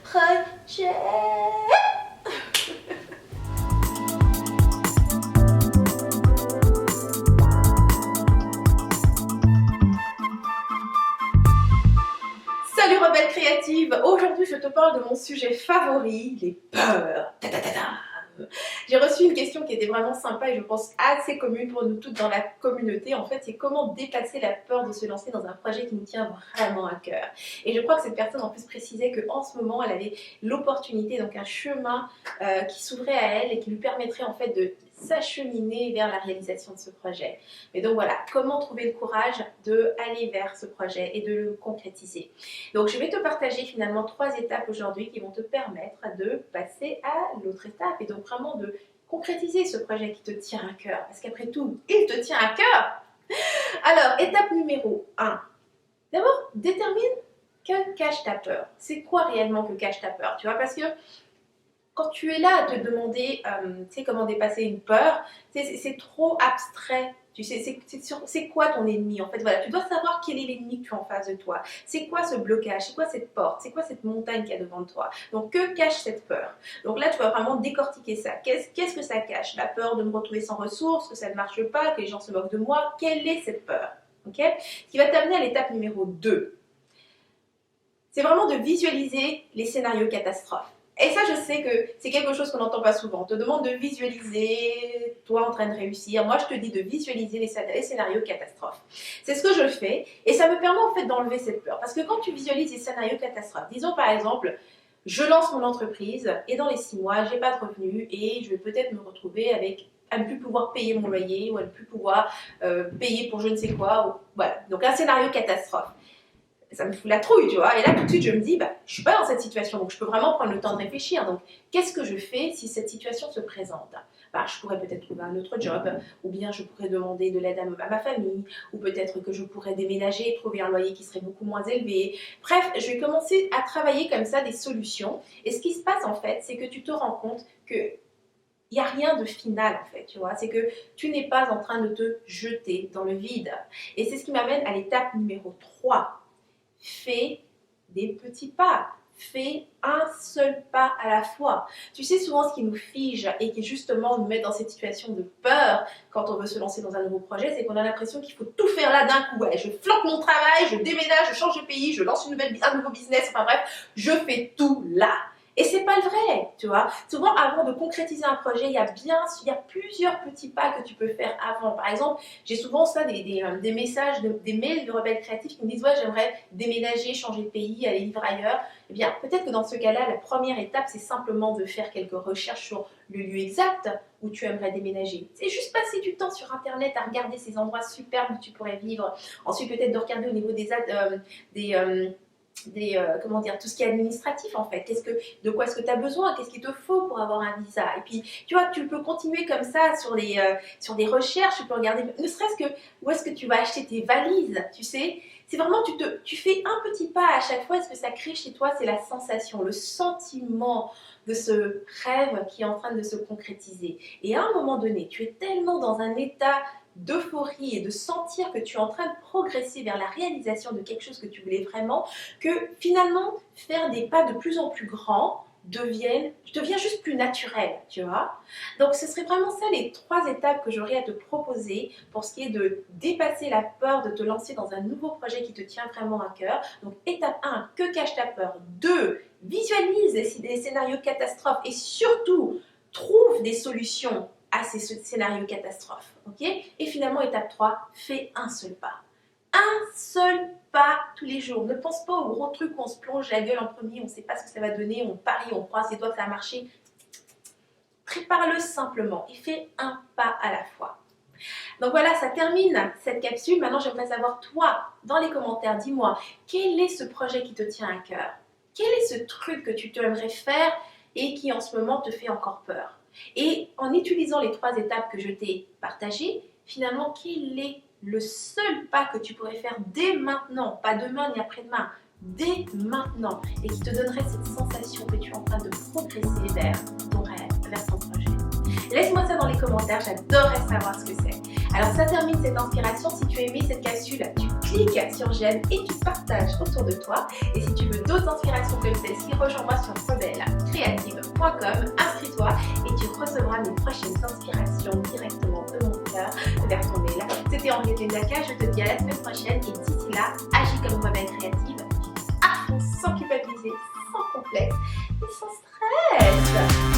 projet. Salut rebelle créative, aujourd'hui je te parle de mon sujet favori, les peurs. Ta ta ta ta. J'ai reçu une question qui était vraiment sympa et je pense assez commune pour nous toutes dans la communauté. En fait, c'est comment dépasser la peur de se lancer dans un projet qui nous tient vraiment à cœur. Et je crois que cette personne en plus précisait qu'en ce moment, elle avait l'opportunité, donc un chemin qui s'ouvrait à elle et qui lui permettrait en fait de s'acheminer vers la réalisation de ce projet. Mais donc voilà, comment trouver le courage d'aller vers ce projet et de le concrétiser. Donc je vais te partager finalement 3 étapes aujourd'hui qui vont te permettre de passer à l'autre étape et donc vraiment de concrétiser ce projet qui te tient à cœur. Parce qu'après tout, il te tient à cœur. Alors, étape numéro 1. D'abord, détermine que cache ta peur. C'est quoi réellement que cache ta peur? Tu vois, parce que quand tu es là à te demander tu sais, comment dépasser une peur, c'est trop abstrait. Tu sais, c'est quoi ton ennemi en fait? Voilà, tu dois savoir quel est l'ennemi que tu as en face de toi. C'est quoi ce blocage? C'est quoi cette porte? C'est quoi cette montagne qu'il y a devant toi? Donc, que cache cette peur? Donc là, tu vas vraiment décortiquer ça. Qu'est-ce que ça cache? La peur de me retrouver sans ressources, que ça ne marche pas, que les gens se moquent de moi. Quelle est cette peur? Okay? Ce qui va t'amener à l'étape numéro 2. C'est vraiment de visualiser les scénarios catastrophes. Et ça, je sais que c'est quelque chose qu'on n'entend pas souvent. On te demande de visualiser toi en train de réussir. Moi, je te dis de visualiser les scénarios catastrophes. C'est ce que je fais et ça me permet en fait d'enlever cette peur. Parce que quand tu visualises les scénarios catastrophes, disons par exemple, je lance mon entreprise et dans les 6 mois, j'ai pas de revenus et je vais peut-être me retrouver à ne plus pouvoir payer mon loyer ou à ne plus pouvoir payer pour je ne sais quoi. Voilà, donc un scénario catastrophe. Ça me fout la trouille, tu vois. Et là, tout de suite, je me dis, je suis pas dans cette situation, donc je peux vraiment prendre le temps de réfléchir. Donc, qu'est-ce que je fais si cette situation se présente? Je pourrais peut-être trouver un autre job, ou bien je pourrais demander de l'aide à ma famille, ou peut-être que je pourrais déménager et trouver un loyer qui serait beaucoup moins élevé. Bref, je vais commencer à travailler comme ça des solutions. Et ce qui se passe, en fait, c'est que tu te rends compte que il n'y a rien de final en fait, tu vois. C'est que tu n'es pas en train de te jeter dans le vide. Et c'est ce qui m'amène à l'étape numéro 3. Fais des petits pas, fais un seul pas à la fois. Tu sais, souvent ce qui nous fige et qui justement nous met dans cette situation de peur quand on veut se lancer dans un nouveau projet, c'est qu'on a l'impression qu'il faut tout faire là d'un coup. Ouais, je flanque mon travail, je déménage, je change de pays, je lance un nouveau business, enfin bref, je fais tout là. Et c'est pas le vrai, tu vois. Souvent, avant de concrétiser un projet, il y a plusieurs petits pas que tu peux faire avant. Par exemple, j'ai souvent ça, des messages, des mails de rebelles créatifs qui me disent « Ouais, j'aimerais déménager, changer de pays, aller vivre ailleurs. » Eh bien, peut-être que dans ce cas-là, la première étape, c'est simplement de faire quelques recherches sur le lieu exact où tu aimerais déménager. C'est juste passer du temps sur Internet à regarder ces endroits superbes où tu pourrais vivre. Ensuite, peut-être de regarder au niveau comment dire, tout ce qui est administratif en fait, de quoi est-ce que tu as besoin, qu'est-ce qu'il te faut pour avoir un visa, et puis tu vois, tu peux continuer comme ça sur des recherches, tu peux regarder, ne serait-ce que où est-ce que tu vas acheter tes valises, tu sais, c'est vraiment, tu fais un petit pas à chaque fois, et ce que ça crée chez toi, c'est la sensation, le sentiment de ce rêve qui est en train de se concrétiser, et à un moment donné, tu es tellement dans un état d'euphorie et de sentir que tu es en train de progresser vers la réalisation de quelque chose que tu voulais vraiment, que finalement, faire des pas de plus en plus grands devient juste plus naturel, tu vois. Donc, ce serait vraiment ça les 3 étapes que j'aurais à te proposer pour ce qui est de dépasser la peur de te lancer dans un nouveau projet qui te tient vraiment à cœur. Donc, étape 1, que cache ta peur? 2, visualise des scénarios catastrophes et surtout, trouve des solutions à ces scénarios catastrophes, ok? Et finalement, étape 3, fais un seul pas. Un seul pas tous les jours. Ne pense pas au gros truc où on se plonge la gueule en premier, on ne sait pas ce que ça va donner, on parie, on croise les doigts que ça va marcher. Prépare-le simplement et fais un pas à la fois. Donc voilà, ça termine cette capsule. Maintenant, j'aimerais savoir, toi, dans les commentaires, dis-moi, quel est ce projet qui te tient à cœur? Quel est ce truc que tu aimerais faire et qui en ce moment te fait encore peur? Et en utilisant les 3 étapes que je t'ai partagées, finalement, quel est le seul pas que tu pourrais faire dès maintenant, pas demain ni après-demain, dès maintenant, et qui te donnerait cette sensation que tu es en train de progresser vers ton rêve, vers ton projet? Laisse-moi ça dans les commentaires, j'adorerais savoir ce que c'est. Alors ça termine cette inspiration. Si tu as aimé cette capsule, tu cliques sur j'aime et tu partages autour de toi. Et si tu veux d'autres inspirations comme celle-ci, rejoins-moi sur rebellecreative.com, inscris-toi et tu recevras mes prochaines inspirations directement de mon cœur vers ton mail. C'était Henriette Lendaka, je te dis à la semaine prochaine et d'ici là, agis comme rebelle créative, à fond, sans culpabiliser, sans complexe et sans stress.